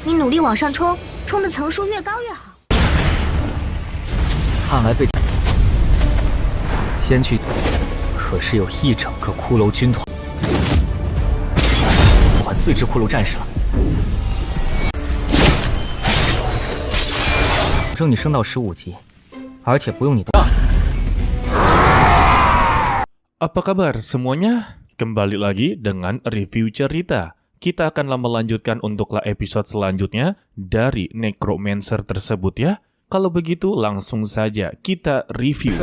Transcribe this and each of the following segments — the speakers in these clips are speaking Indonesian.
你努力往上冲，冲的层数越高越好。看来被先去，可是有一整个骷髅军团，换4只骷髅战士了。保证你升到15级，而且不用你的。Apa kabar semuanya? Kembali lagi dengan review cerita. Kita akanlah melanjutkan untuklah episode selanjutnya dari Necromancer tersebut ya. Kalau begitu langsung saja kita review.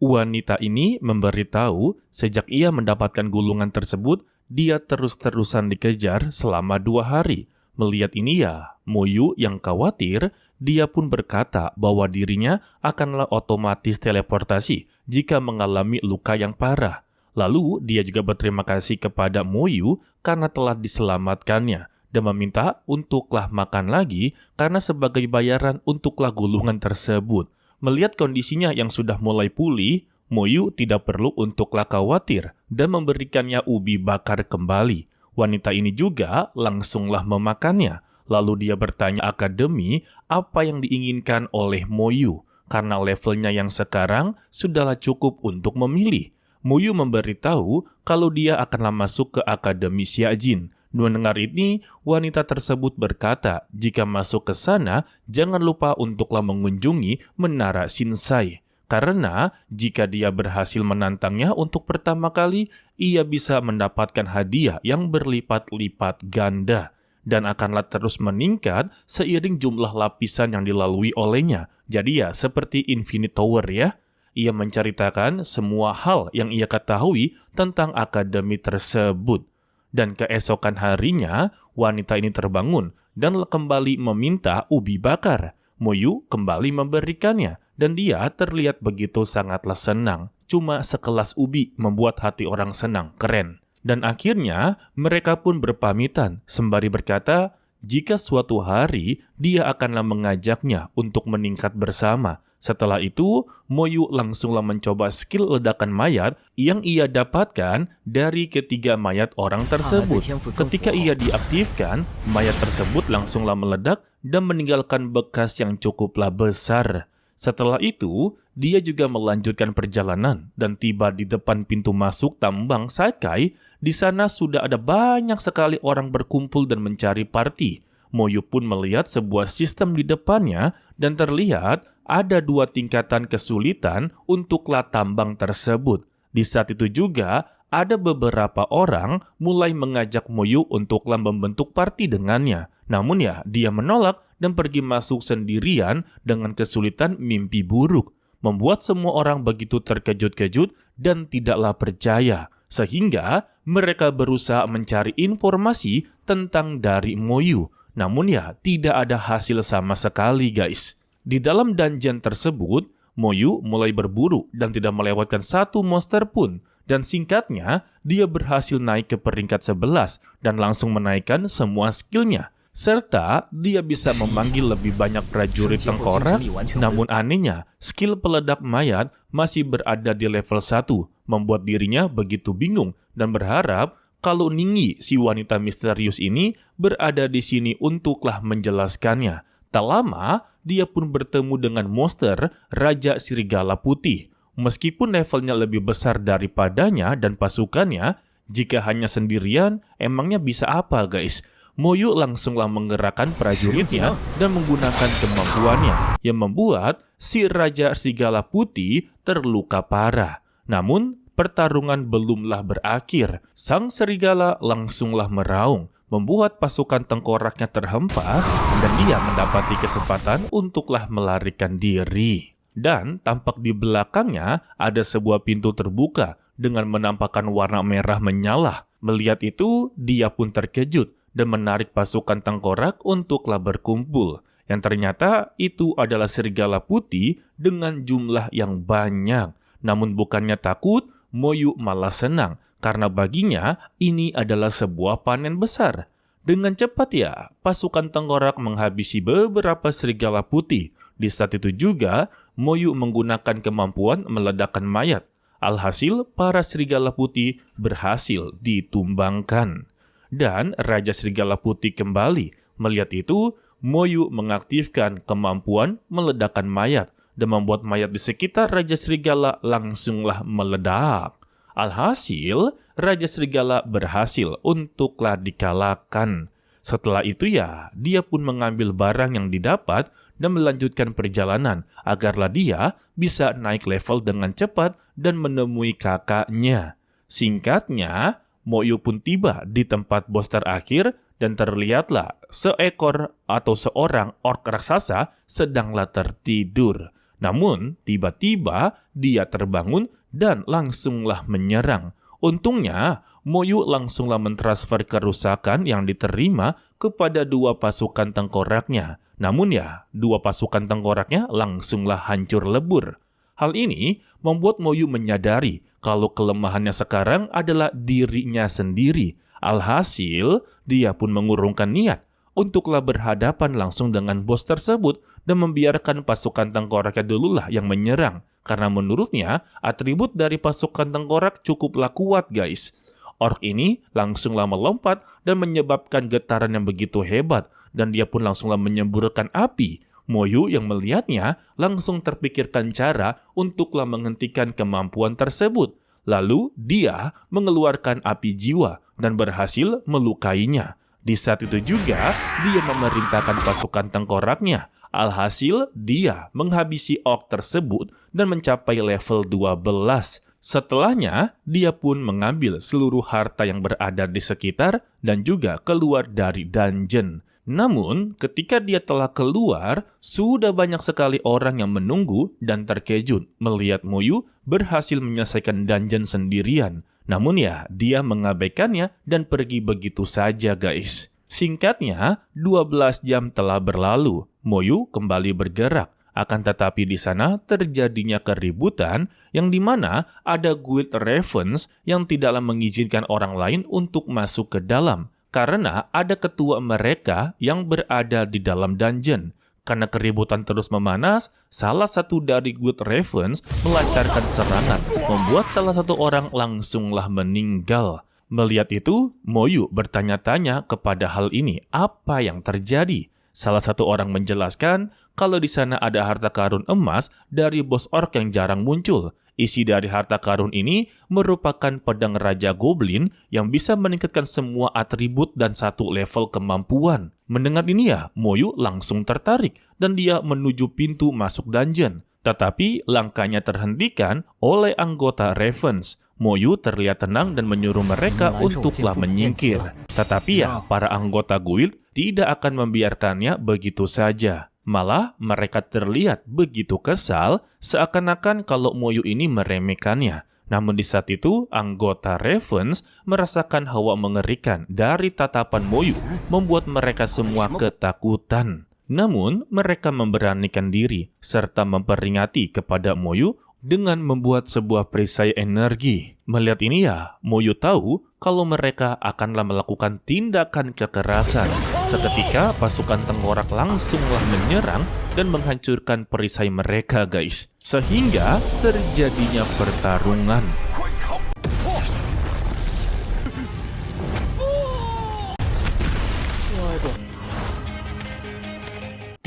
Wanita ini memberitahu sejak ia mendapatkan gulungan tersebut, dia terus-terusan dikejar selama 2 hari. Melihat ini ya, Moyu yang khawatir, dia pun berkata bahwa dirinya akanlah otomatis teleportasi jika mengalami luka yang parah. Lalu dia juga berterima kasih kepada Moyu karena telah diselamatkannya dan meminta untuklah makan lagi karena sebagai bayaran untuklah gulungan tersebut. Melihat kondisinya yang sudah mulai pulih, Moyu tidak perlu untuklah khawatir dan memberikannya ubi bakar kembali. Wanita ini juga langsunglah memakannya. Lalu dia bertanya akademi apa yang diinginkan oleh Moyu, karena levelnya yang sekarang sudahlah cukup untuk memilih. Moyu memberitahu kalau dia akanlah masuk ke Akademi Xiajin. Mendengar ini, wanita tersebut berkata, jika masuk ke sana, jangan lupa untuklah mengunjungi Menara Shinsai. Karena jika dia berhasil menantangnya untuk pertama kali, ia bisa mendapatkan hadiah yang berlipat-lipat ganda. Dan akanlah terus meningkat seiring jumlah lapisan yang dilalui olehnya. Jadi ya, seperti Infinite Tower ya. Ia menceritakan semua hal yang ia ketahui tentang akademi tersebut. Dan keesokan harinya, wanita ini terbangun dan kembali meminta ubi bakar. Moyu kembali memberikannya, dan dia terlihat begitu sangatlah senang. Cuma sekelas ubi membuat hati orang senang, keren. Dan akhirnya, mereka pun berpamitan, sembari berkata, jika suatu hari dia akanlah mengajaknya untuk meningkat bersama. Setelah itu, Moyu langsunglah mencoba skill ledakan mayat yang ia dapatkan dari ketiga mayat orang tersebut. Ketika ia diaktifkan, mayat tersebut langsunglah meledak dan meninggalkan bekas yang cukuplah besar. Setelah itu, dia juga melanjutkan perjalanan dan tiba di depan pintu masuk tambang Sakai. Di sana sudah ada banyak sekali orang berkumpul dan mencari party. Moyu pun melihat sebuah sistem di depannya dan terlihat ada 2 tingkatan kesulitan untuklah tambang tersebut. Di saat itu juga ada beberapa orang mulai mengajak Moyu untuklah membentuk party dengannya. Namun ya, dia menolak dan pergi masuk sendirian dengan kesulitan mimpi buruk. Membuat semua orang begitu terkejut-kejut dan tidaklah percaya. Sehingga mereka berusaha mencari informasi tentang dari Moyu. Namun ya, tidak ada hasil sama sekali guys. Di dalam dungeon tersebut, Moyu mulai berburu dan tidak melewatkan satu monster pun. Dan singkatnya, dia berhasil naik ke peringkat 11 dan langsung menaikkan semua skillnya. Serta dia bisa memanggil lebih banyak prajurit tengkorak, namun anehnya, skill peledak mayat masih berada di level 1, membuat dirinya begitu bingung dan berharap kalau Ningyi, si wanita misterius ini, berada di sini untuklah menjelaskannya. Tak lama, dia pun bertemu dengan monster Raja Serigala Putih. Meskipun levelnya lebih besar daripadanya dan pasukannya, jika hanya sendirian, emangnya bisa apa guys? Moyu langsunglah menggerakkan prajuritnya dan menggunakan kemampuannya yang membuat si Raja Serigala Putih terluka parah. Namun, pertarungan belumlah berakhir. Sang serigala langsunglah meraung, membuat pasukan tengkoraknya terhempas dan dia mendapati kesempatan untuklah melarikan diri. Dan tampak di belakangnya ada sebuah pintu terbuka dengan menampakkan warna merah menyala. Melihat itu, dia pun terkejut dan menarik pasukan tengkorak untuklah berkumpul. Yang ternyata itu adalah serigala putih dengan jumlah yang banyak. Namun bukannya takut, Moyu malah senang karena baginya ini adalah sebuah panen besar. Dengan cepat ya, pasukan tengkorak menghabisi beberapa serigala putih. Di saat itu juga, Moyu menggunakan kemampuan meledakkan mayat. Alhasil, para serigala putih berhasil ditumbangkan. dan Raja Serigala Putih kembali. Melihat itu, Moyu mengaktifkan kemampuan meledakkan mayat dan membuat mayat di sekitar Raja Serigala langsunglah meledak. Alhasil, Raja Serigala berhasil untuklah dikalahkan. Setelah itu ya, dia pun mengambil barang yang didapat dan melanjutkan perjalanan agarlah dia bisa naik level dengan cepat dan menemui kakaknya. Singkatnya, Moyu pun tiba di tempat bos terakhir dan terlihatlah seorang orc raksasa sedanglah tertidur. Namun, tiba-tiba dia terbangun dan langsunglah menyerang. Untungnya, Moyu langsunglah mentransfer kerusakan yang diterima kepada 2 pasukan tengkoraknya. Namun ya, 2 pasukan tengkoraknya langsunglah hancur lebur. Hal ini membuat Moyu menyadari kalau kelemahannya sekarang adalah dirinya sendiri. Alhasil, dia pun mengurungkan niat untuklah berhadapan langsung dengan bos tersebut dan membiarkan pasukan tengkoraknya dululah yang menyerang. Karena menurutnya, atribut dari pasukan tengkorak cukuplah kuat, guys. Orc ini langsunglah melompat dan menyebabkan getaran yang begitu hebat, dan dia pun langsunglah menyemburkan api. Moyu yang melihatnya langsung terpikirkan cara untuklah menghentikan kemampuan tersebut. Lalu dia mengeluarkan api jiwa dan berhasil melukainya. Di saat itu juga, dia memerintahkan pasukan tengkoraknya. Alhasil, dia menghabisi orc tersebut dan mencapai level 12. Setelahnya, dia pun mengambil seluruh harta yang berada di sekitar dan juga keluar dari dungeon. Namun, ketika dia telah keluar, sudah banyak sekali orang yang menunggu dan terkejut melihat Moyu berhasil menyelesaikan dungeon sendirian. Namun ya, dia mengabaikannya dan pergi begitu saja, guys. Singkatnya, 12 jam telah berlalu. Moyu kembali bergerak. Akan tetapi di sana terjadinya keributan yang dimana ada guild ravens yang tidaklah mengizinkan orang lain untuk masuk ke dalam. Karena ada ketua mereka yang berada di dalam dungeon. Karena keributan terus memanas, salah satu dari guild ravens melancarkan serangan, membuat salah satu orang langsunglah meninggal. Melihat itu, Moyu bertanya-tanya kepada hal ini, apa yang terjadi? Salah satu orang menjelaskan kalau di sana ada harta karun emas dari bos orc yang jarang muncul. Isi dari harta karun ini merupakan pedang Raja Goblin yang bisa meningkatkan semua atribut dan 1 level kemampuan. Mendengar ini ya, Moyu langsung tertarik dan dia menuju pintu masuk dungeon. Tetapi langkahnya terhentikan oleh anggota Ravens. Moyu terlihat tenang dan menyuruh mereka untuklah menyingkir. Tetapi ya, para anggota guild tidak akan membiarkannya begitu saja. Malah mereka terlihat begitu kesal seakan-akan kalau Moyu ini meremehkannya. Namun di saat itu, anggota Ravens merasakan hawa mengerikan dari tatapan Moyu membuat mereka semua ketakutan. Namun mereka memberanikan diri serta memperingati kepada Moyu dengan membuat sebuah perisai energi. Melihat ini ya, Moyu tahu kalau mereka akanlah melakukan tindakan kekerasan. Seketika pasukan tengkorak langsunglah menyerang dan menghancurkan perisai mereka, guys. Sehingga terjadinya pertarungan.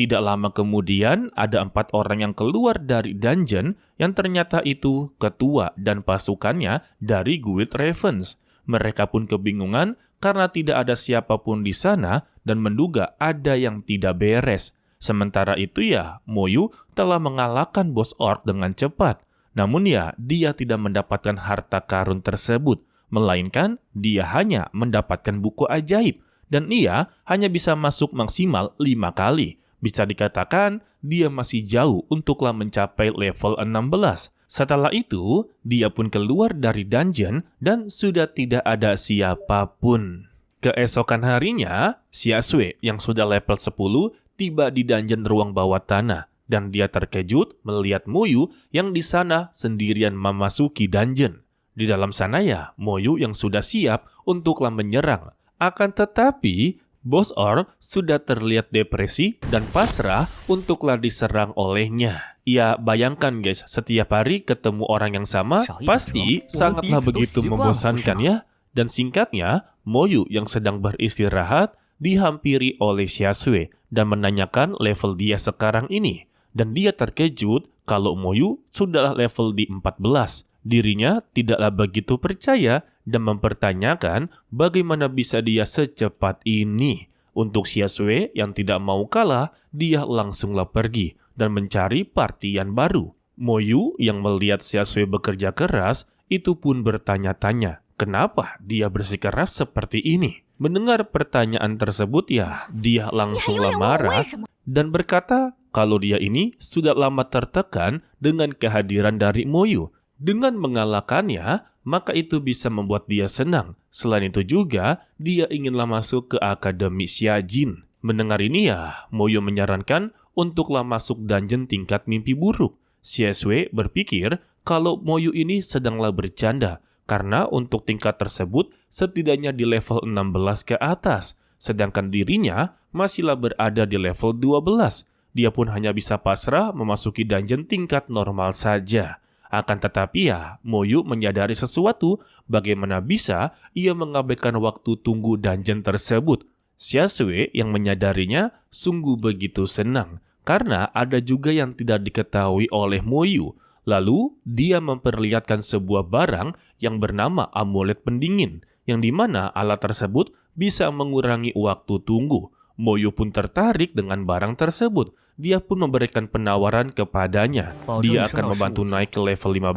Tidak lama kemudian, ada 4 orang yang keluar dari dungeon yang ternyata itu ketua dan pasukannya dari Guild Ravens. Mereka pun kebingungan karena tidak ada siapapun di sana dan menduga ada yang tidak beres. Sementara itu ya, Moyu telah mengalahkan bos orc dengan cepat. Namun ya, dia tidak mendapatkan harta karun tersebut, melainkan dia hanya mendapatkan buku ajaib dan ia hanya bisa masuk maksimal 5 kali. Bisa dikatakan, dia masih jauh untuklah mencapai level 16. Setelah itu, dia pun keluar dari dungeon dan sudah tidak ada siapapun. Keesokan harinya, Xiaxue yang sudah level 10 tiba di dungeon ruang bawah tanah. Dan dia terkejut melihat Moyu yang di sana sendirian memasuki dungeon. Di dalam sana ya, Moyu yang sudah siap untuklah menyerang. Akan tetapi, bos orc sudah terlihat depresi dan pasrah untuklah diserang olehnya. Ya, bayangkan guys, setiap hari ketemu orang yang sama pasti sangatlah begitu membosankan ya. Dan singkatnya, Moyu yang sedang beristirahat dihampiri oleh Xiasui dan menanyakan level dia sekarang ini. Dan dia terkejut kalau Moyu sudah level di 14. Dirinya tidaklah begitu percaya dan mempertanyakan bagaimana bisa dia secepat ini. Untuk Xiasui yang tidak mau kalah, dia langsunglah pergi dan mencari partian baru. Moyu yang melihat Xiasui bekerja keras, itu pun bertanya-tanya, kenapa dia bersikeras seperti ini? Mendengar pertanyaan tersebut dia langsunglah marah dan berkata kalau dia ini sudah lama tertekan dengan kehadiran dari Moyu. Dengan mengalahkannya, maka itu bisa membuat dia senang. Selain itu juga, dia inginlah masuk ke Akademi Xiajin. Mendengar ini Moyu menyarankan untuklah masuk dungeon tingkat mimpi buruk. Xiasui berpikir kalau Moyu ini sedanglah bercanda, karena untuk tingkat tersebut setidaknya di level 16 ke atas, sedangkan dirinya masihlah berada di level 12. Dia pun hanya bisa pasrah memasuki dungeon tingkat normal saja. Akan tetapi Moyu menyadari sesuatu, bagaimana bisa ia mengabaikan waktu tunggu dungeon tersebut. Xiasui yang menyadarinya sungguh begitu senang, karena ada juga yang tidak diketahui oleh Moyu. Lalu, dia memperlihatkan sebuah barang yang bernama amulet pendingin, yang dimana alat tersebut bisa mengurangi waktu tunggu. Moyu pun tertarik dengan barang tersebut. Dia pun memberikan penawaran kepadanya. Dia akan membantu naik ke level 15,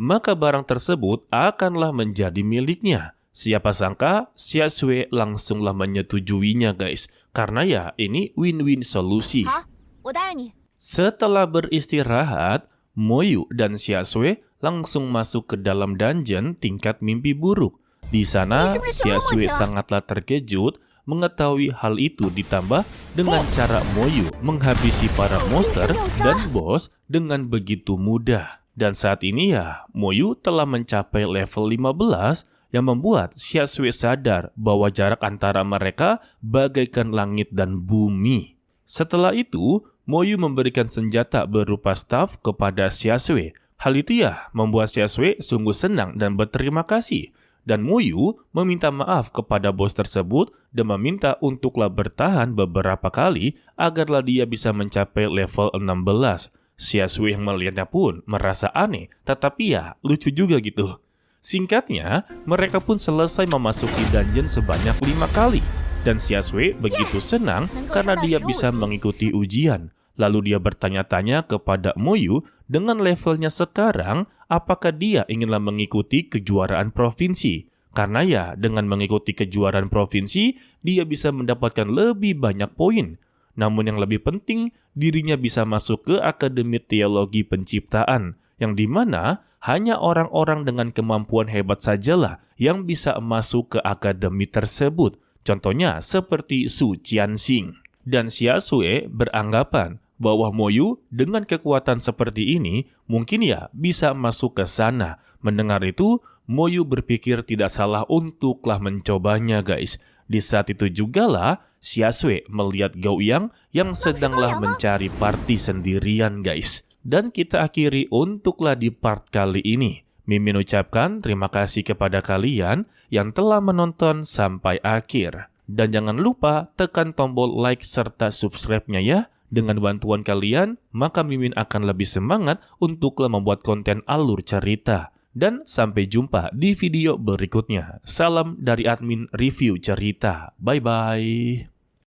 maka barang tersebut akanlah menjadi miliknya. Siapa sangka, Xiasui langsunglah menyetujuinya guys. Karena ini win-win solusi. Setelah beristirahat, Moyu dan Xiasui langsung masuk ke dalam dungeon tingkat mimpi buruk. Di sana, Xiasui sangatlah terkejut mengetahui hal itu, ditambah dengan cara Moyu menghabisi para monster dan bos dengan begitu mudah. Dan saat ini Moyu telah mencapai level 15 yang membuat Xiasui sadar bahwa jarak antara mereka bagaikan langit dan bumi. Setelah itu, Moyu memberikan senjata berupa staff kepada Xiasui. Hal itu membuat Xiasui sungguh senang dan berterima kasih. Dan Moyu meminta maaf kepada bos tersebut dan meminta untuklah bertahan beberapa kali agarlah dia bisa mencapai level 16. Xiasui yang melihatnya pun merasa aneh, tetapi lucu juga gitu. Singkatnya, mereka pun selesai memasuki dungeon sebanyak 5 kali. Dan Xiasui begitu senang karena dia bisa mengikuti ujian. Lalu dia bertanya-tanya kepada Moyu dengan levelnya sekarang, apakah dia inginlah mengikuti kejuaraan provinsi. Karena dengan mengikuti kejuaraan provinsi, dia bisa mendapatkan lebih banyak poin. Namun yang lebih penting, dirinya bisa masuk ke Akademi Teologi Penciptaan, yang dimana hanya orang-orang dengan kemampuan hebat sajalah yang bisa masuk ke akademi tersebut. Contohnya seperti Su Qianxing. Dan Xiasui beranggapan bahwa Moyu dengan kekuatan seperti ini mungkin bisa masuk ke sana. Mendengar itu, Moyu berpikir tidak salah untuklah mencobanya guys. Di saat itu jugalah Xiasui melihat Gao Yang yang sedanglah mencari party sendirian guys. Dan kita akhiri untuklah di part kali ini. Mimin ucapkan terima kasih kepada kalian yang telah menonton sampai akhir. Dan jangan lupa tekan tombol like serta subscribe-nya ya. Dengan bantuan kalian, maka Mimin akan lebih semangat untuklah membuat konten alur cerita. Dan sampai jumpa di video berikutnya. Salam dari admin review cerita. Bye-bye.